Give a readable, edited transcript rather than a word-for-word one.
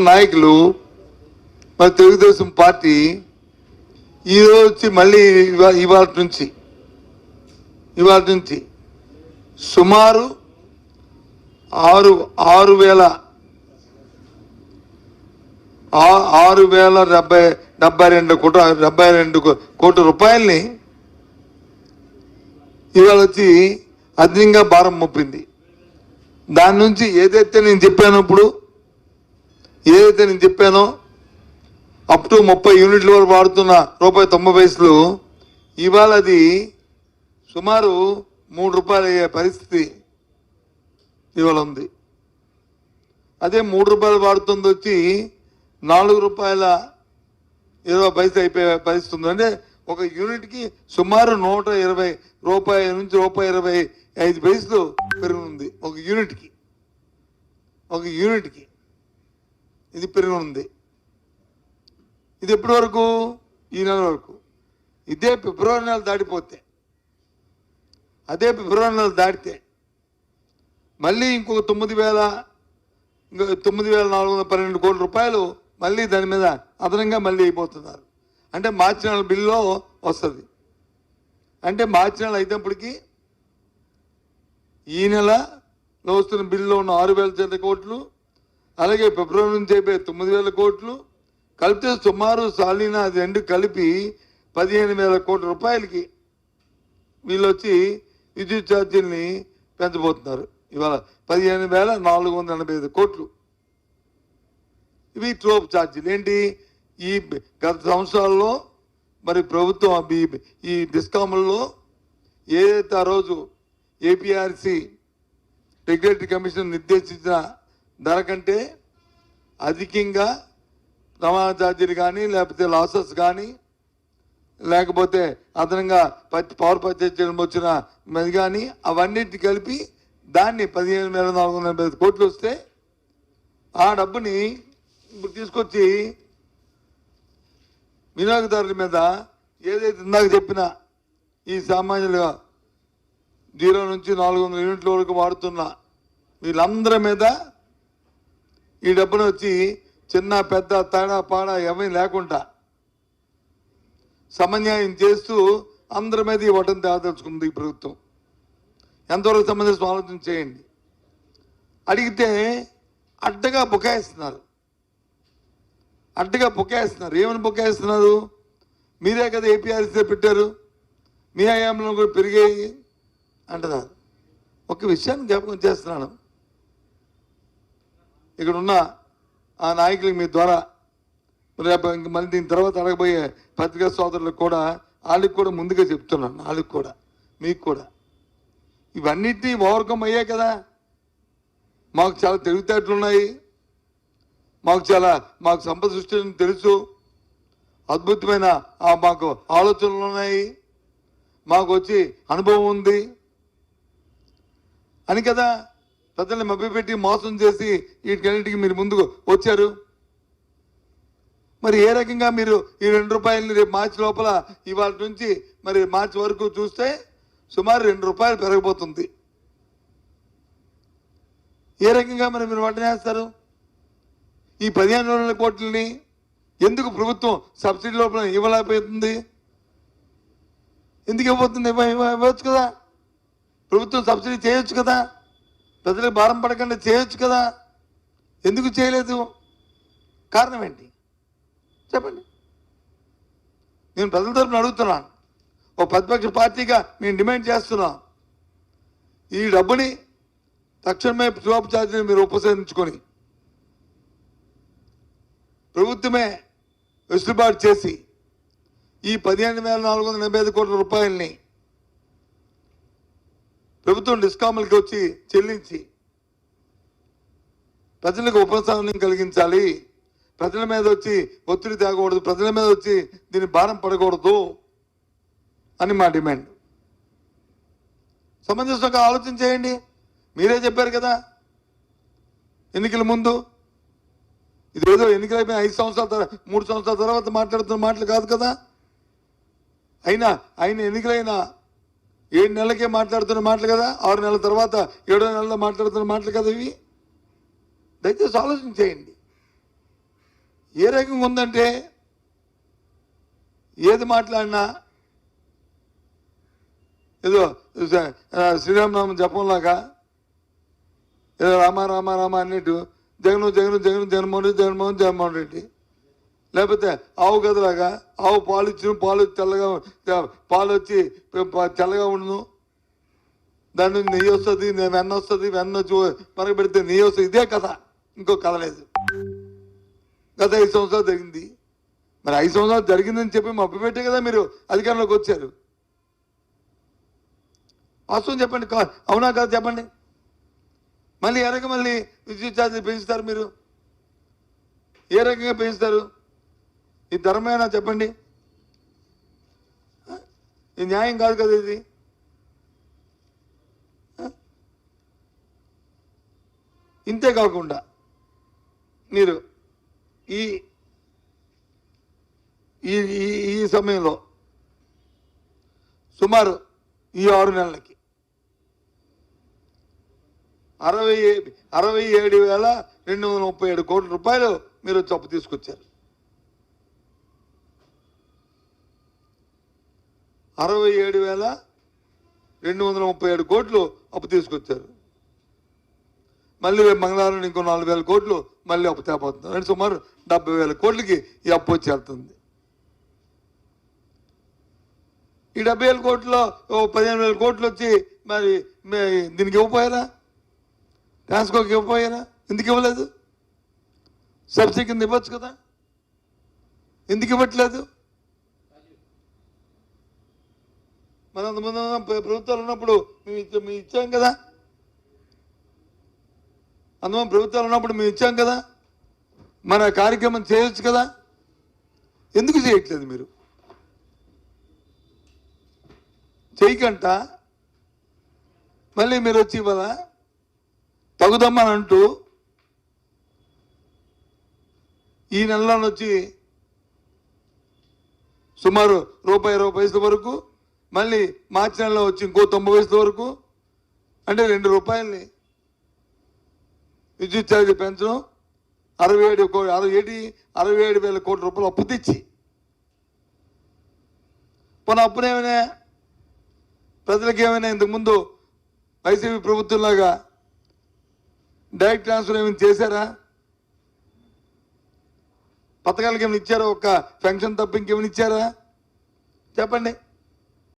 నాయకులు మరి తెలుగుదేశం పార్టీ ఈరోజు వచ్చి మళ్ళీ ఇవాళ నుంచి సుమారు 6,072 కోట్ల రూపాయల్ని ఇవాళ వచ్చి అధికంగా భారం మోపింది. దాని నుంచి ఏదైతే నేను చెప్పానో అప్ టు 30 యూనిట్ల వరకు వాడుతున్న ₹90 ఇవాళ అది సుమారు ₹3 అయ్యే పరిస్థితి ఇవాళ ఉంది. అదే ₹3 వాడుతుంది వచ్చి ₹4.20 అయిపోయే పరిస్థితి ఉంది. అంటే ఒక యూనిట్కి సుమారు ₹120 నుంచి ₹1.25 పెరుగుతుంది. ఒక యూనిట్కి ఇది పెరుగుతుంది. ఇది ఎప్పటి వరకు? ఈ నెల వరకు. ఇదే ఫిబ్రవరి నెల దాటితే మళ్ళీ ఇంకొక 9,412 కోట్ల రూపాయలు మళ్ళీ దాని మీద అదనంగా మళ్ళీ అయిపోతున్నారు. అంటే మార్చి నెల బిల్లులో వస్తుంది. అంటే మార్చి నెల అయినప్పటికీ ఈ నెలలో వస్తున్న బిల్లులో ఉన్న 6,000 కోట్లు, అలాగే ఫిబ్రవరి నుంచి అయిపోయి 9,000 కోట్లు కలిపితే సుమారు సాలీనా అది రెండు కలిపి 15,000 కోట్ల రూపాయలకి వీళ్ళు వచ్చి విద్యుత్ ఛార్జీల్ని పెంచబోతున్నారు. ఇవాళ 15,485 కోట్లు. ఇవి ట్రోప్ ఛార్జీలు. ఏంటి? ఈ గత సంవత్సరాల్లో మరి ప్రభుత్వం ఈ డిస్కామ్లలో ఏదైతే ఆ రోజు ఏపీఆర్సీ రెగ్యులేటరీ కమిషన్ నిర్దేశించిన ధర కంటే అధికంగా రవాణా ఛార్జీలు కానీ, లేకపోతే లాసెస్ కానీ, లేకపోతే అదనంగా పవర్ పర్చేజ్ చేయడం వచ్చిన అది కానీ అవన్నిటిని కలిపి దాన్ని 15,485 కోట్లు వస్తే ఆ డబ్బుని ఇప్పుడు తీసుకొచ్చి వినియోగదారుల మీద ఏదైతే ఇందాక చెప్పిన ఈ సామాన్యులుగా 0 నుంచి 400 యూనిట్ల వరకు వాడుతున్న వీళ్ళందరి మీద ఈ డబ్బును వచ్చి చిన్న పెద్ద తేడా పాడా ఏమీ లేకుండా సమన్యాయం చేస్తూ అందరి మీద ఈ వటం తేదలుచుకుంది ఈ ప్రభుత్వం. ఎంతవరకు సంబంధించిన ఆలోచన చేయండి. అడిగితే అడ్డగా బుకాయిస్తున్నారు. ఏమని బుకాయిస్తున్నారు? మీరే కదా ఏపీఆర్సీ పెట్టారు, మీ హయాంలో కూడా పెరిగాయి అంటున్నారు. ఒక విషయాన్ని జ్ఞాపకం చేస్తున్నాను. ఇక్కడ ఉన్న ఆ నాయకులకి మీ ద్వారా రేపు ఇంక మళ్ళీ దీని తర్వాత అడగబోయే పత్రికా సోదరులకు కూడా వాళ్ళకి కూడా ముందుగా చెప్తున్నాను, వాళ్ళకి కూడా మీకు కూడా ఇవన్నిటినీ ఓవర్కమ్ అయ్యాయి కదా. మాకు చాలా తెలివితేటలు ఉన్నాయి, మాకు సంపద సృష్టి తెలుసు, అద్భుతమైన మాకు ఆలోచనలు ఉన్నాయి, మాకు వచ్చి అనుభవం ఉంది అని కదా ప్రజల్ని మభ్యపెట్టి మోసం చేసి వీటికన్నింటికి మీరు ముందుకు వచ్చారు. మరి ఏ రకంగా మీరు ఈ ₹2 రేపు మార్చి లోపల ఇవాళ నుంచి మరి మార్చి వరకు చూస్తే సుమారు ₹2 పెరగబోతుంది. ఏ రకంగా మరి మీరు వడ్డనేస్తారు? ఈ 15,000 కోట్లని ఎందుకు ప్రభుత్వం సబ్సిడీ లోపల ఇవ్వలేకపోతుంది? ఎందుకు ఇవ్వబోతుంది? ఇవ్వచ్చు కదా, ప్రభుత్వం సబ్సిడీ చేయొచ్చు కదా, ప్రజలకు భారం పడకుండా చేయొచ్చు కదా. ఎందుకు చేయలేదు? కారణం ఏంటి చెప్పండి. నేను ప్రజల తరపున అడుగుతున్నాను. ఓ ప్రతిపక్ష పార్టీగా మేము డిమాండ్ చేస్తున్నాం, ఈ డబ్బుని తక్షణమే ట్రోప్ ఛార్జీని మీరు ఉపసంహరించుకొని ప్రభుత్వమే వెసులుబాటు చేసి ఈ 15,485 కోట్ల రూపాయలని ప్రభుత్వం డిస్కాములకి వచ్చి చెల్లించి ప్రజలకు ఉపశమనం కలిగించాలి. ప్రజల మీద వచ్చి ఒత్తిడి తేగకూడదు, ప్రజల మీద వచ్చి దీని భారం పడకూడదు అని మా డిమాండ్. సమంజసంగా ఆలోచన చేయండి. మీరే చెప్పారు కదా ఎన్నికల ముందు, ఇదేదో ఎన్నికలు అయిపోయిన 5 సంవత్సరాల 3 సంవత్సరాల తర్వాత మాట్లాడుతున్న మాటలు కాదు కదా. అయినా ఎన్నికలైన 7 నెలలకే మాట్లాడుతున్న మాటలు కదా, 6 నెలల తర్వాత 7వ నెలలో మాట్లాడుతున్న మాటలు కదా ఇవి. దయచేసి ఆలోచన చేయండి. ఏ రకంగా ఉందంటే ఏది మాట్లాడినా ఏదో శ్రీరామనామం జపంలాగా ఏదో రామ రామ రామ అన్నట్టు జగన్మోహన్ రెడ్డి, లేకపోతే ఆవు గదలాగా ఆవు పాలు ఇచ్చిన పాలు తెల్లగా పాలు వచ్చి తెల్లగా ఉండను, దాని నుంచి నెయ్యి వస్తుంది, వెన్న వస్తుంది, వెన్న మనకు పెడితే నెయ్యి వస్తుంది. ఇదే కథ, ఇంకో కథ లేదు. గత 5 సంవత్సరాలు జరిగింది. మరి 5 సంవత్సరాలు జరిగిందని చెప్పి మభ్యపెట్టే కదా మీరు అధికారంలోకి వచ్చారు. వాస్తవం చెప్పండి, అవునా కాదు చెప్పండి. మళ్ళీ ఏ రకంగా మళ్ళీ విద్యుత్ ఛార్జీలు పెంచుతారు మీరు? ఏ రకంగా పెంచుతారు? ఇది ధర్మమేనా చెప్పండి? ఇది న్యాయం కాదు కదా ఇది. ఇంతే కాకుండా మీరు ఈ ఈ సమయంలో సుమారు ఈ 6 నెలలకి 67,237 కోట్ల రూపాయలు మీరు అప్పు తీసుకొచ్చారు. 67,237 కోట్లు అప్పు తీసుకొచ్చారు. మళ్ళీ రేపు మంగళవారం ఇంకో 4,000 కోట్లు మళ్ళీ అప్పు తేపోతున్నారు. అంటే సుమారు 70,000 కోట్లకి ఈ అప్పు వచ్చి వెళ్తుంది. ఈ 70,000 కోట్లలో 15,000 కోట్లు వచ్చి మరి దీనికి ఇవ్వపోయారా? ట్రాన్స్కోకి ఇవ్వపోయారా? ఎందుకు ఇవ్వలేదు? సబ్సిడీ కింద ఇవ్వచ్చు కదా, ఎందుకు ఇవ్వట్లేదు? మన అంతమంది ప్రభుత్వాలు ఉన్నప్పుడు మేము ఇచ్చాం కదా, అందువల్ల ప్రభుత్వాలు ఉన్నప్పుడు మేము ఇచ్చాం కదా, మన కార్యక్రమం చేయొచ్చు కదా, ఎందుకు చేయట్లేదు మీరు? చేయకంట మళ్ళీ మీరు వచ్చి ఇవ్వాల తగుదమ్మని అంటూ ఈ నెలలో వచ్చి సుమారు ₹1.20 వరకు, మళ్ళీ మార్చి నెలలో వచ్చి ఇంకో 90 వరకు, అంటే ₹2 విద్యుత్ ఛార్జీ పెంచడం, 67,000 కోట్ల రూపాయలు అప్పు తెచ్చి, మన అప్పునేమైనా ప్రజలకు ఏమైనా ఇంతకుముందు వైసీపీ ప్రభుత్వంలాగా డైరెక్ట్ ట్రాన్స్ఫర్ ఏమైనా చేశారా? పథకాలకి ఏమైనా ఇచ్చారా? ఒక్క పెన్షన్ తప్ప ఇంకేమైనా ఇచ్చారా? చెప్పండి.